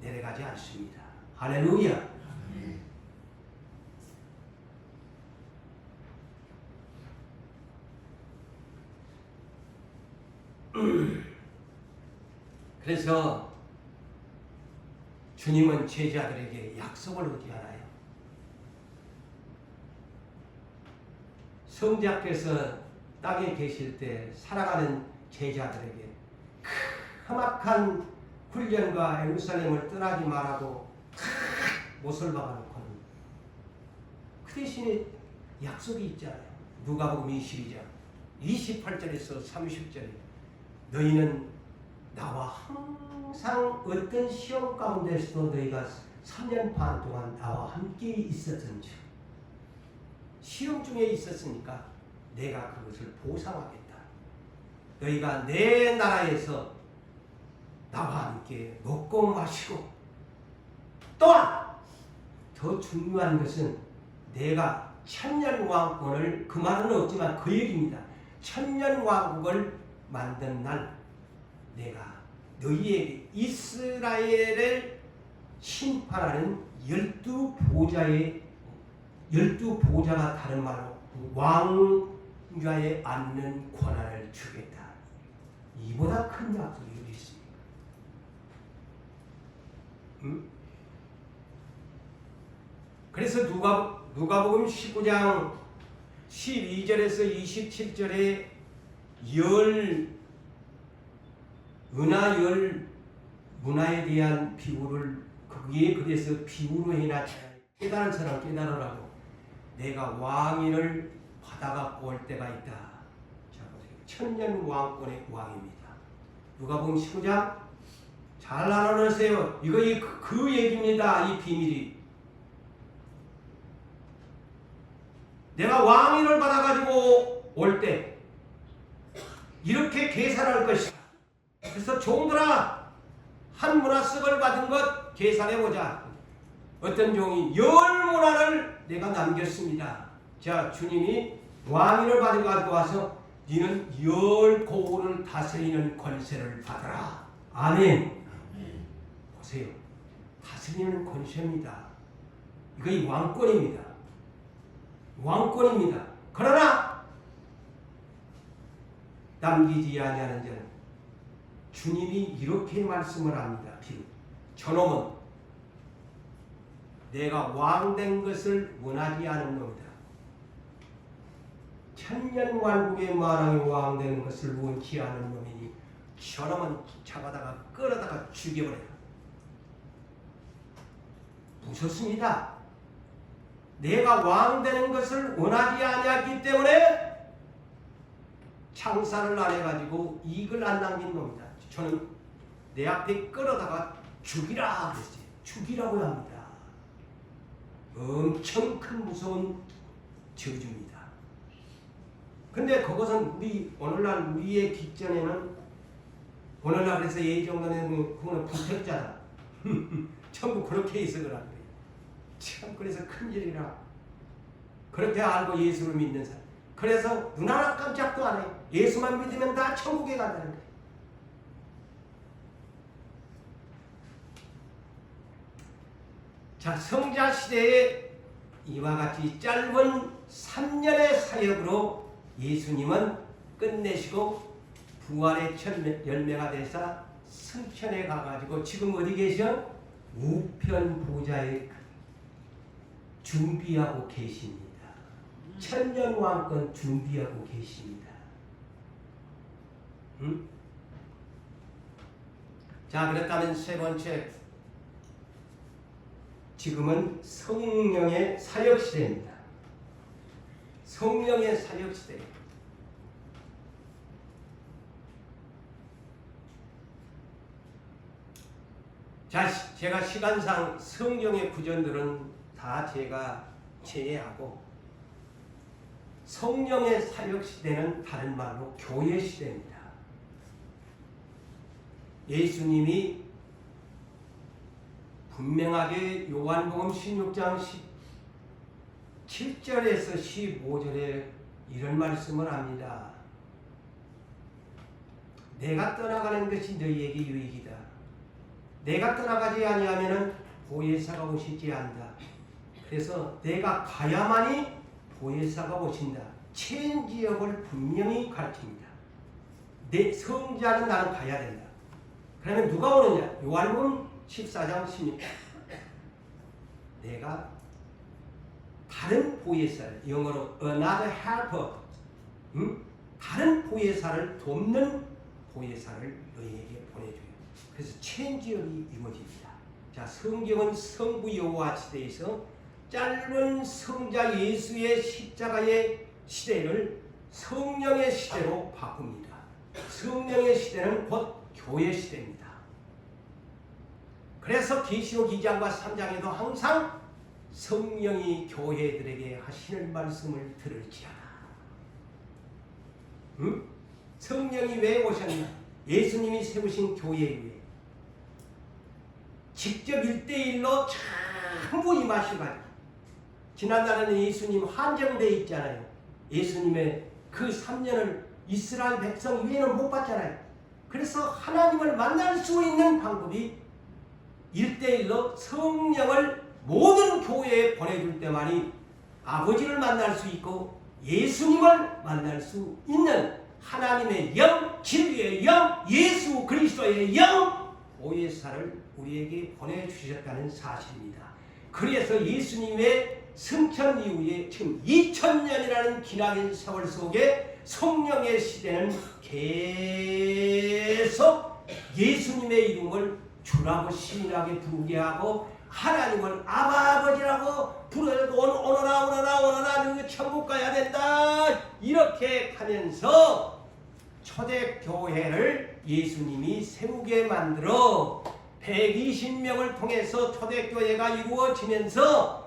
내려가지 않습니다. 할렐루야. 그래서 주님은 제자들에게 약속을 의지하나요? 성자께서 땅에 계실 때 살아가는 제자들에게 험악한 훈련과 예루살렘을 떠나지 말라고 못을 박아놓고는 그 대신에 약속이 있잖아요. 누가복음 22장 28절에서 30절에 너희는 나와 항상 어떤 시험 가운데서도 너희가 3년 반 동안 나와 함께 있었던지 시험 중에 있었으니까 내가 그것을 보상하겠다. 너희가 내 나라에서 나와 함께 먹고 마시고 또한 더 중요한 것은 내가 천년왕국을 그 말은 없지만 그 얘기입니다. 천년왕국을 만든 날 내가 너희에게 이스라엘을 심판하는 12보좌가 다른 말로 왕좌에 앉는 권한을 주겠다. 이보다 큰 약속이 어디 있습니까? 그래서 누가복음 19장 12절에서 27절에 은하 문화에 대한 비유를 거기에 그래서 비유로 해나 깨달은 사람 깨달으라고 내가 왕위를 받아갖고 올 때가 있다. 자 보세요. 천년 왕권의 왕입니다. 누가복음 19장 잘 알아놓으세요. 이거 그 얘기입니다. 이 비밀이. 내가 왕위를 받아가지고 올 때 이렇게 계산할 것이다. 그래서 종들아 한 문화석을 받은 것 계산해보자. 어떤 종이 10문화를 내가 남겼습니다. 자 주님이 왕위를 받아가지고 와서 너는 10고을을 다스리는 권세를 받아라. 아멘. 보세요. 다스리는 권세입니다. 이거 이 왕권입니다. 왕권입니다. 그러나 남기지 아니하는 자는 주님이 이렇게 말씀을 합니다. 저놈은 내가 왕된 것을 원하지 않은 놈이다. 천년왕국의 마랑이 왕되는 것을 원치 않은 놈이니 저놈은 잡아다가 끌어다가 죽여버려라. 무섭습니다. 내가 왕되는 것을 원하지 아니했기 때문에 창사를 안 해가지고 이익을 안 남긴 놈이다. 저는 내 앞에 끌어다가 죽이라 그랬어요. 죽이라고 합니다. 엄청 큰 무서운 저주입니다. 근데 그것은 오늘날 우리의 뒷전에는 오늘날 그래서 예정론에는 그거는 부택자다. 전부 그렇게 해석을 한 거예요. 참 그래서 큰일이라. 그렇게 알고 예수를 믿는 사람. 그래서 눈 하나 깜짝도 안 해요. 예수만 믿으면 다 천국에 간다는 거예요. 자, 성자 시대에 이와 같이 짧은 3년의 사역으로 예수님은 끝내시고 부활의 열매가 되사 승천에 가가지고 지금 어디 계셔? 우편 보좌에 준비하고 계십니다. 천년왕권 준비하고 계십니다. 응? 자, 그렇다면 세 번째, 지금은 성령의 사역 시대입니다. 성령의 사역 시대. 자, 제가 시간상 성경의 구절들은 다 제가 제외하고 성령의 사역 시대는 다른 말로 교회 시대입니다. 예수님이 분명하게 요한복음 16장 17절에서 15절에 이런 말씀을 합니다. 내가 떠나가는 것이 너희에게 유익이다. 내가 떠나가지 아니하면은 보혜사가 오시지 않는다. 그래서 내가 가야만이 보혜사가 오신다. 체인지역을 분명히 가르칩니다. 내 성자는 나는 가야 된다. 그러면 누가 오느냐? 요한복음 14장 16절. 내가 다른 보혜사를, 영어로 another helper, 다른 보혜사를 돕는 보혜사를 너희에게 보내줘요. 그래서 체인지업이 이루어집니다. 자, 성경은 성부 여호와 시대에서 짧은 성자 예수의 십자가의 시대를 성령의 시대로 바꿉니다. 성령의 시대는 곧 교회 시대입니다. 그래서 계시록 2장과 3장에도 항상 성령이 교회들에게 하시는 말씀을 들을지어다. 성령이 왜 오셨나? 예수님이 세우신 교회 위에 직접 1대1로 전부 임하셔가지고, 지난날에는 예수님 한정되어 있잖아요. 예수님의 그 3년을 이스라엘 백성 위에는 못 봤잖아요. 그래서 하나님을 만날 수 있는 방법이 1대1로 성령을 모든 교회에 보내줄 때만이 아버지를 만날 수 있고 예수님을 만날 수 있는 하나님의 영, 진리의 영, 예수 그리스도의 영, 보혜사를 우리에게 보내주셨다는 사실입니다. 그래서 예수님의 승천 이후에 지금 2000년이라는 기나긴 세월 속에 성령의 시대는 계속 예수님의 이름을 주라고 신이라게 부르게 하고 하나님을 아버지라고 부르고 오너라 너 천국 가야 된다 이렇게 하면서 초대교회를 예수님이 세우게 만들어 120명을 통해서 초대교회가 이루어지면서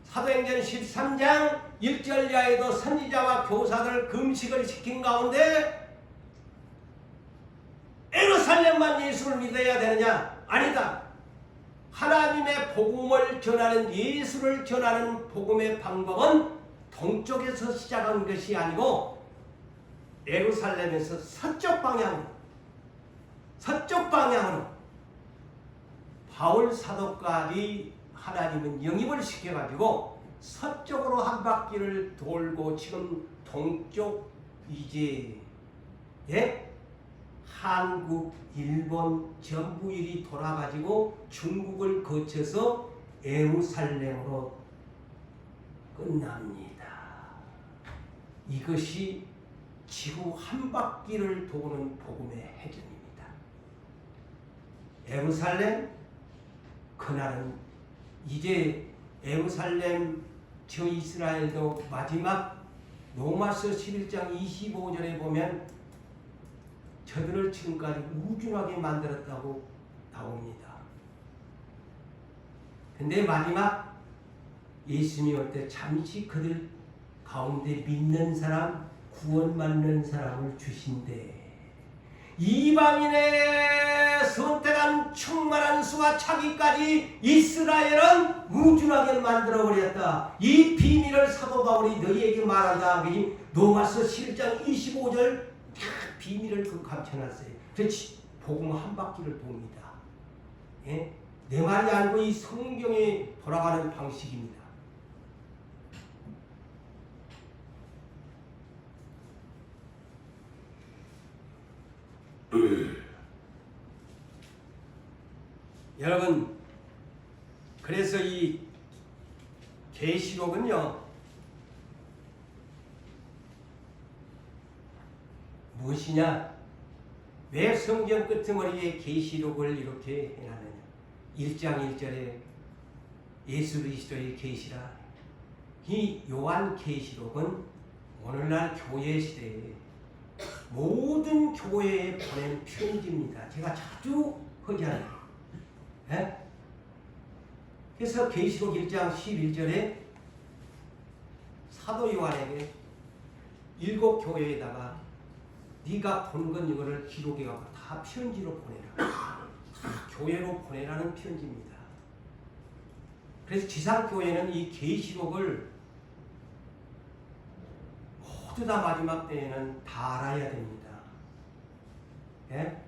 사도행전 13장 1절 이하에도 선지자와 교사들 금식을 시킨 가운데 예루살렘만 예수를 믿어야 되느냐? 아니다. 하나님의 복음을 전하는, 예수를 전하는 복음의 방법은 동쪽에서 시작한 것이 아니고 예루살렘에서 서쪽 방향으로 바울 사도까지 하나님은 영입을 시켜가지고 서쪽으로 한 바퀴를 돌고 지금 동쪽 이제 한국, 일본 전부 일이 돌아가지고 중국을 거쳐서 예루살렘으로 끝납니다. 이것이 지구 한 바퀴를 도는 복음의 해전입니다. 예루살렘, 그날은 이제 예루살렘 저 이스라엘도 마지막 로마서 11장 25절에 보면 저들을 지금까지 우둔하게 만들었다고 나옵니다. 근데 마지막 예수님이 올 때 잠시 그들 가운데 믿는 사람, 구원받는 사람을 주신대. 이방인의 선택한 충만한 수가 차기까지 이스라엘은 무준하게 만들어버렸다. 이 비밀을 사도 바울이 너희에게 말한다. 로마서 7장 25절 비밀을 그 감춰놨어요. 그렇지. 복음 한 바퀴를 돕니다. 예? 내 말이 아니고 이 성경에 돌아가는 방식입니다. 여러분, 그래서 이 계시록은요, 무엇이냐? 왜 성경 끄트머리에 계시록을 이렇게 해놨느냐? 1장 1절에 예수 그리스도의 계시라. 이 요한 계시록은 오늘날 교회 시대에 모든 교회에 보낸 편지입니다. 제가 자주 하잖아요. 예? 그래서 계시록 1장 11절에 사도 요한에게 7 교회에다가 네가 본 건 이거를 기록해갖고 다 편지로 보내라. 교회로 보내라는 편지입니다. 그래서 지상교회는 이 계시록을 모두 다 마지막 때에는 다 알아야 됩니다. 예?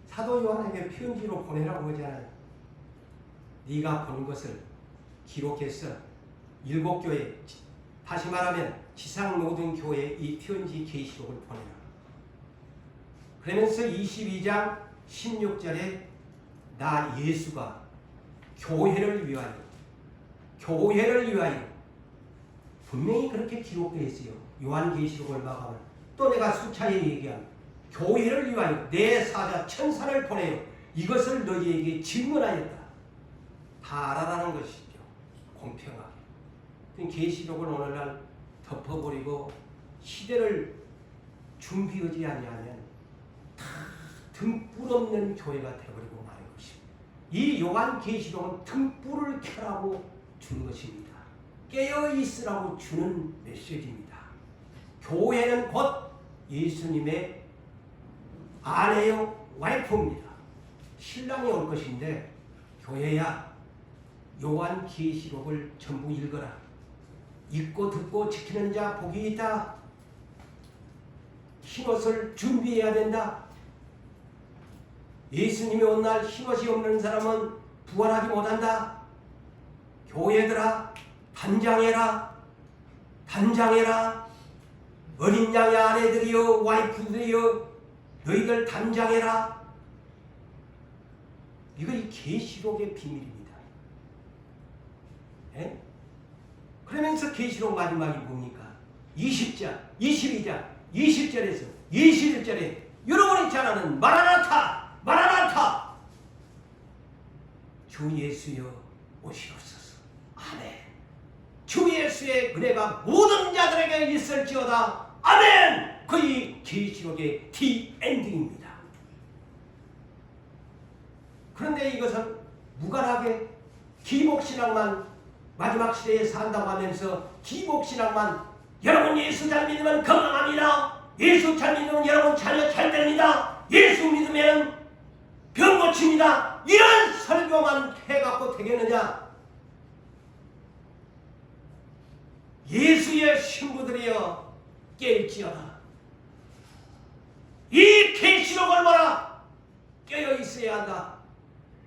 사도 요한에게 편지로 보내라고 하잖아요. 네가 본 것을 기록해서 7 교회, 다시 말하면 지상 모든 교회에 이 편지 계시록을 보내라. 그러면서 22장 16절에 나 예수가 교회를 위하여 분명히 그렇게 기록되어 있어요. 요한계시록을 마감하면 또 내가 수차례 얘기한 교회를 위하여 내 사자 천사를 보내요. 이것을 너희에게 증언하였다. 다 알아라는 것이죠. 공평하게. 계시록을 오늘날 덮어버리고 시대를 준비하지 아니하면 다 등불 없는 교회가 되어버리고 마는 것입니다. 이 요한계시록은 등불을 켜라고 준 것입니다. 깨어있으라고 주는 메시지입니다. 교회는 곧 예수님의 아내요 와이프입니다. 신랑이 올 것인데 교회야 요한계시록을 전부 읽어라. 읽고 듣고 지키는 자 복이 있다. 흰옷을 준비해야 된다. 예수님이 온 날 흰옷이 없는 사람은 부활하지 못한다. 교회들아 단장해라. 어린 양의 아내들이여 와이프들이여 너희들 단장해라. 이거 이 계시록의 비밀입니다. 예? 그러면서 계시록 마지막이 뭡니까? 20장, 22장, 20절에서 21절에 여러분이 잘 아는 마라나타 주 예수여 오시옵소서. 아멘. 주 예수의 은혜가 모든 자들에게 있을지어다. 아멘. 거의 계시록의 디엔딩입니다. 그런데 이것은 무관하게 기복신앙만 마지막 시대에 산다고 하면서 기복신앙만 여러분 예수 잘 믿으면 건강합니다. 예수 잘 믿으면 여러분 자녀 잘 됩니다. 예수 믿으면 병 고칩니다. 이런 설교만 해갖고 되겠느냐? 예수의 신부들이여 깨일지어다. 이 계시록을 보라. 깨어 있어야 한다.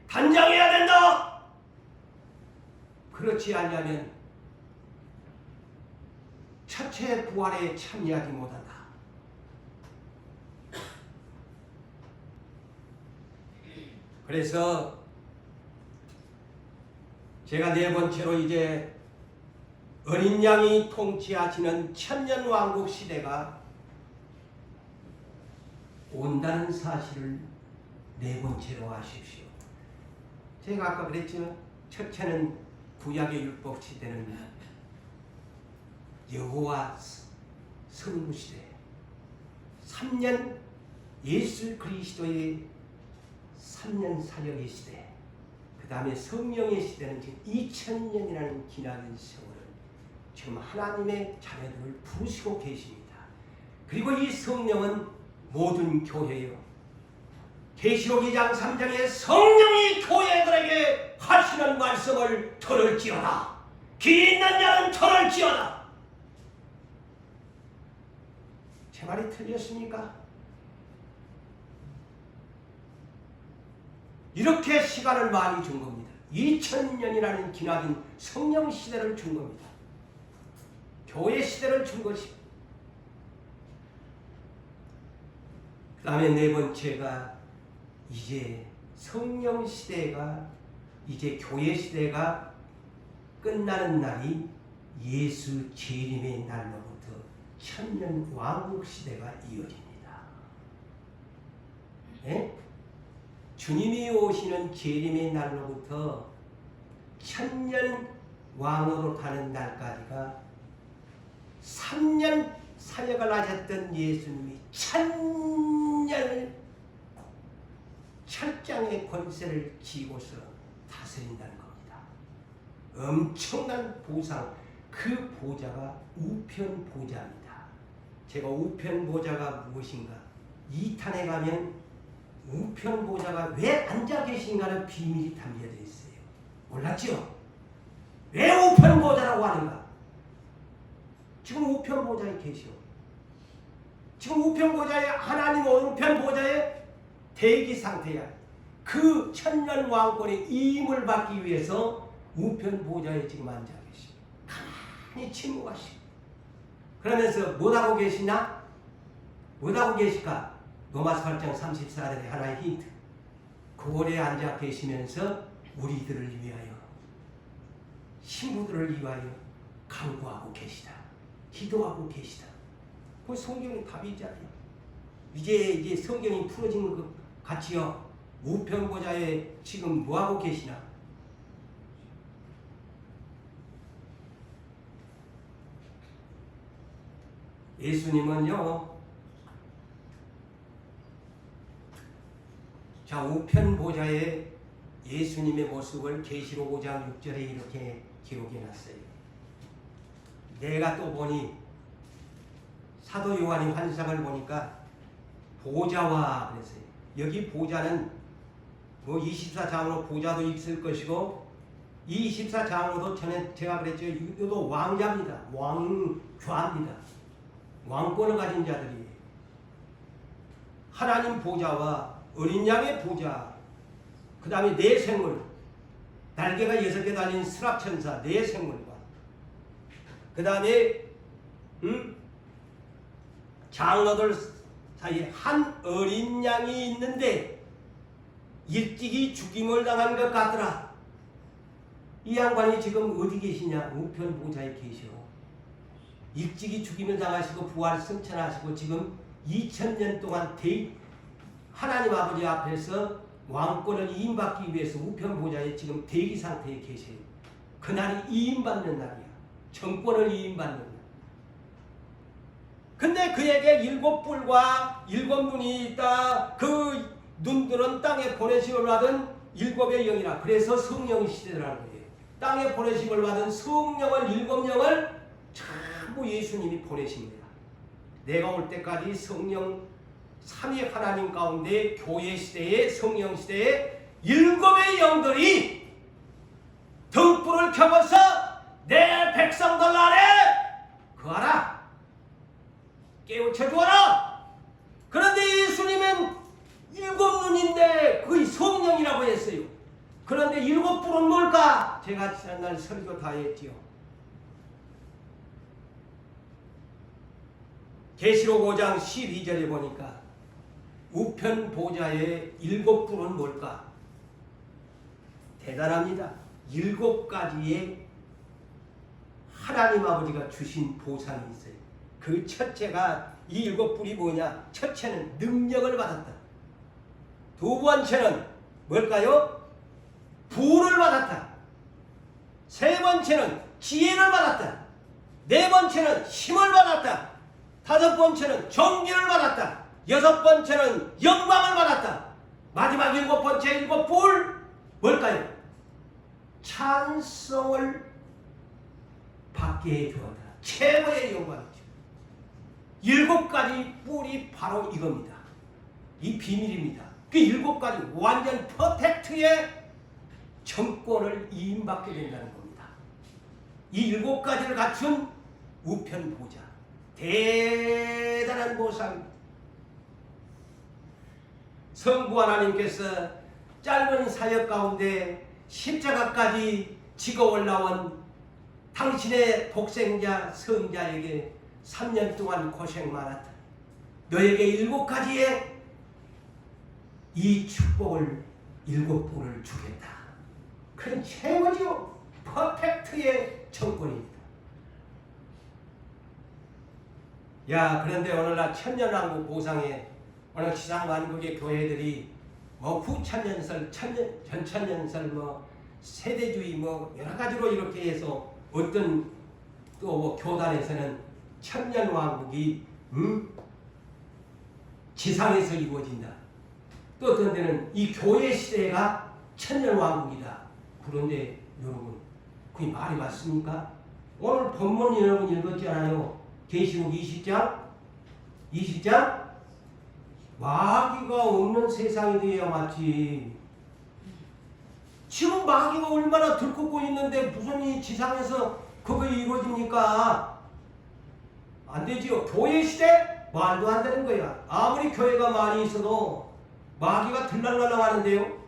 단장해야 된다. 그렇지 않으면 첫째 부활에 참여하지 못한다. 그래서 제가 4번째로 이제 어린 양이 통치하시는 천년왕국 시대가 온다는 사실을 4번째로 아십시오. 제가 아까 그랬죠. 첫째는 구약의 율법 시대는 여호와 선구 시대, 3년 예수 그리스도의 3년 사역의 시대, 그 다음에 성령의 시대는 지금 2000년이라는 기나긴 세월을 지금 하나님의 자녀들을 부르시고 계십니다. 그리고 이 성령은 모든 교회요. 계시록 2장 3장에 성령이 교회들에게 하시는 말씀을 들을지어다. 귀 있는 자는 들을지어다. 제 말이 틀렸습니까? 이렇게 시간을 많이 준 겁니다. 2000년이라는 기나긴 성령 시대를 준 겁니다. 교회 시대를 준 것입니다. 그 다음에 네 번째가 이제 성령 시대가 이제 교회 시대가 끝나는 날이 예수 재림의 날로부터 천년 왕국 시대가 이어집니다. 네? 주님이 오시는 재림의 날로부터 천년 왕으로 가는 날까지가 3년 사역을 하셨던 예수님이 천년을 철장의 권세를 쥐고서 다스린다는 겁니다. 엄청난 보상, 그 보좌가 우편 보좌입니다. 제가 우편 보좌가 무엇인가? 2탄에 가면 우편 보좌가 왜 앉아 계신가는 비밀이 담겨져 있어요. 몰랐죠? 왜 우편 보좌라고 하는가? 지금 우편 보좌에 계시오. 지금 우편 보좌에 하나님 우편 보좌에 대기 상태야. 그 천년 왕권의 이임을 받기 위해서 우편 보좌에 지금 앉아 계시오. 가만히 침묵하시오. 그러면서 뭐하고 계시냐? 뭐하고 계실까? 로마서 8장 34절에 하나의 힌트. 고골에 앉아 계시면서 우리들을 위하여, 신부들을 위하여 간구하고 계시다. 기도하고 계시다. 그 성경이 답이잖아요. 이제 성경이 풀어진 것 같이요. 우편 보좌에 지금 뭐하고 계시나? 예수님은요, 자, 우편 보좌에 예수님의 모습을 계시록 5장 6절에 이렇게 기록해 놨어요. 내가 또 보니 사도 요한이 환상을 보니까 보좌와 그랬어요. 여기 보좌는 뭐 24장으로 보좌도 있을 것이고 24장으로도 전에 제가 그랬죠. 이것도 왕자입니다. 왕좌입니다. 왕권을 가진 자들이 하나님 보좌와 어린 양의 보좌, 그 다음에 네 생물, 날개가 6개 달린 스랍천사 네 생물과 그 다음에 장로들 사이에 한 어린 양이 있는데 일찍이 죽임을 당한 것 같더라. 이 양반이 지금 어디 계시냐? 우편 보좌에 계셔. 일찍이 죽임을 당하시고 부활 승천하시고 지금 2000년 동안 하나님 아버지 앞에서 왕권을 이임받기 위해서 우편 보좌에 지금 대기 상태에 계세요. 그날이 이임받는 날이야. 정권을 이임받는 날. 근데 그에게 7뿔과 7눈이 있다. 그 눈들은 땅에 보내심을 받은 7의 영이라. 그래서 성령 시대라는 거예요. 땅에 보내심을 받은 성령을 7영을 전부 예수님이 보내신 거야. 내가 올 때까지 성령 삼위 하나님 가운데 교회 시대에 성령 시대에 7의 영들이 등불을 켜고서 내 백성들 안에 거하라. 깨우쳐 주어라. 그런데 예수님은 7눈인데 그게 성령이라고 했어요. 그런데 7뿔은 뭘까? 제가 지난날 설교 다 했지요. 계시록 5장 12절에 보니까 우편 보좌의 7뿔은 뭘까? 대단합니다. 7가지의 하나님 아버지가 주신 보상이 있어요. 그 첫째가 이 7뿔이 뭐냐? 첫째는 능력을 받았다. 두 번째는 뭘까요? 부를 받았다. 세 번째는 지혜를 받았다. 네 번째는 힘을 받았다. 다섯 번째는 정기를 받았다. 여섯 번째는 영광을 받았다. 마지막 7번째 7뿔 뭘까요? 찬송을 받게 해주었다. 최고의 영광이죠. 7가지 뿔이 바로 이겁니다. 이 비밀입니다. 그 7가지 완전 퍼펙트의 정권을 이임받게 된다는 겁니다. 이 7가지를 갖춘 우편보좌, 대단한 보상입니다. 성부 하나님께서 짧은 사역 가운데 십자가까지 지고 올라온 당신의 독생자 성자에게 3년 동안 고생 많았다. 너에게 7가지의 이 축복을 7복을 주겠다. 그런 최고죠. 퍼펙트의 정권입니다. 야, 그런데 오늘날 천년왕국 보상에 오늘 지상만국의 교회들이 뭐 후천년설, 전천년설, 뭐 세대주의 뭐 여러 가지로 이렇게 해서 어떤 또 교단에서는 천년왕국이 지상에서 이루어진다. 또 어떤 데는 이 교회 시대가 천년왕국이다. 그런데 여러분, 그게 말이 맞습니까? 오늘 본문 여러분 읽었잖아요. 계시록 20장? 마귀가 없는 세상이 되어야 맞지. 지금 마귀가 얼마나 들끓고 있는데 무슨 이 지상에서 그거 이루어집니까? 안 되지요. 교회 시대? 말도 안 되는 거야. 아무리 교회가 많이 있어도 마귀가 들락날락 하는데요.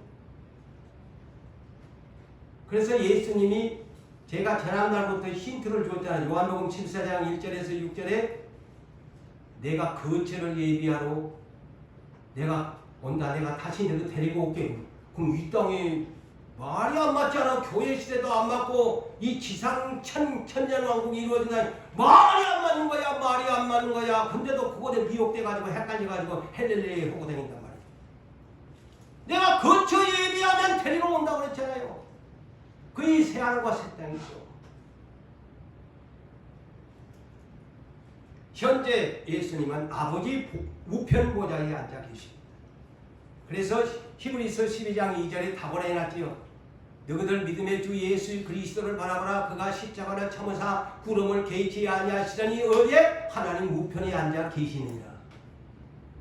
그래서 예수님이 제가 지난날부터 힌트를 줬잖아요. 요한복음 7장 1절에서 6절에 내가 거처를 예비하러 내가 온다. 내가 다시 너를 데리고 올게. 그럼 이 땅에 말이 안 맞잖아. 교회 시대도 안 맞고 이 지상 천년왕국이 이루어진다. 말이 안 맞는 거야. 말이 안 맞는 거야. 근데도 그거에 미혹돼가지고 헷갈려가지고 헬렐레 하고 다닌단 말이야. 내가 거처 예비하면 데리러 온다고 그랬잖아요. 그의 새하늘과 새 땅이죠. 현재 예수님은 아버지 우편 보좌에 앉아 계십니다. 그래서 히브리서 12장 2절에 답을 해놨지요. 너희들 믿음의 주 예수 그리스도를 바라보라. 그가 십자가를 참으사 구름을 개의치 아니하시더니 어디에? 하나님 우편에 앉아 계시느니라.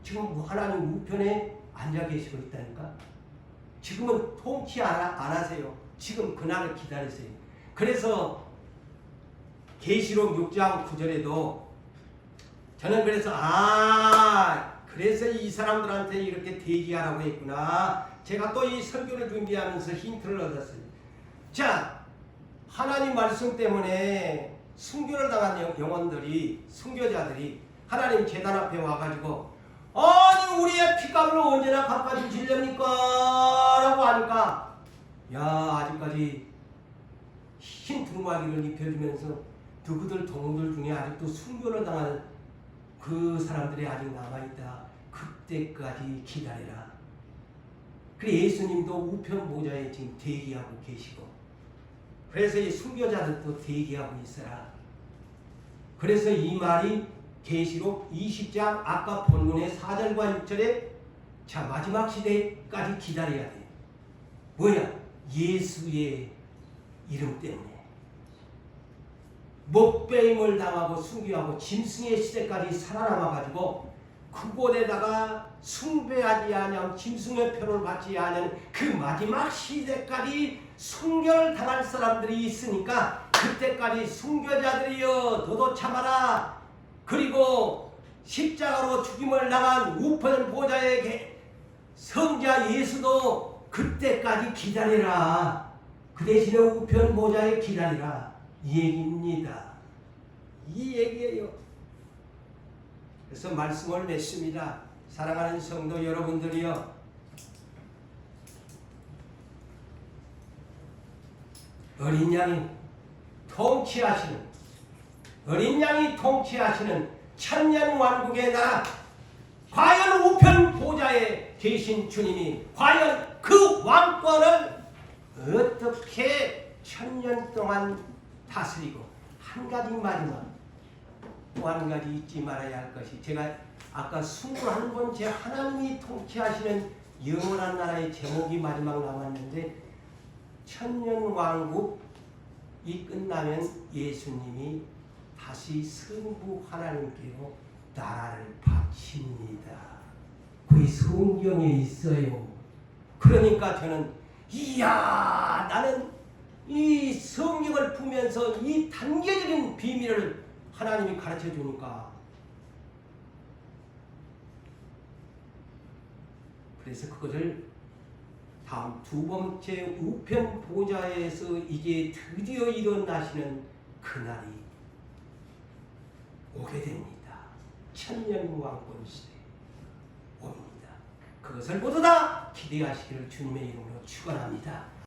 지금 하나님 우편에 앉아 계시고 있다니까. 지금은 통치 안 하세요. 지금 그날을 기다리세요. 그래서 계시록 6장 9절에도 저는 그래서 그래서 이 사람들한테 이렇게 대기하라고 했구나. 제가 또 이 설교를 준비하면서 힌트를 얻었어요. 자, 하나님 말씀 때문에 순교를 당한 영혼들이, 순교자들이 하나님 제단 앞에 와가지고 아니 우리의 피값을 언제나 갚아주시렵니까? 라고 하니까 야, 아직까지 흰 두루마기를 입혀주면서 그들 동무들 중에 아직도 순교를 당한 그 사람들이 아직 남아있다. 그때까지 기다리라. 그래 예수님도 우편 보좌에 지금 대기하고 계시고, 그래서 이 순교자들도 대기하고 있어라. 그래서 이 말이 계시록 20장 아까 본문의 4절과 6절에 자 마지막 시대까지 기다려야 돼. 뭐야? 예수의 이름 때문에 목배임을 당하고 순교하고 짐승의 시대까지 살아남아가지고 그곳에다가 숭배하지 않으면 짐승의 표를 받지 않은 그 마지막 시대까지 순교를 당할 사람들이 있으니까 그때까지 순교자들이여 너도 참아라. 그리고 십자가로 죽임을 당한 우편 보좌의 성자 예수도 그때까지 기다리라. 그 대신에 우편 보좌에 기다리라. 이 얘기입니다. 이 얘기예요. 그래서 말씀을 맺습니다. 사랑하는 성도 여러분들이여, 어린 양이 통치하시는 천년왕국의 나라, 과연 우편 보좌에 계신 주님이 과연 그 왕권을 어떻게 천년 동안 다스리고, 한 가지 마지막 또 한 가지 잊지 말아야 할 것이, 제가 아까 21번째 하나님이 통치하시는 영원한 나라의 제목이 마지막 남았는데, 천년왕국이 끝나면 예수님이 다시 성부 하나님께로 나라를 바칩니다. 그게 성경에 있어요. 그러니까 저는 이야, 나는 이 성경을 보면서 이 단계적인 비밀을 하나님이 가르쳐 주니까, 그래서 그것을 다음 두 번째 우편 보좌에서 이게 드디어 일어나시는 그날이 오게 됩니다. 천년왕권 시대 옵니다. 그것을 모두 다 기대하시기를 주님의 이름으로 축원합니다.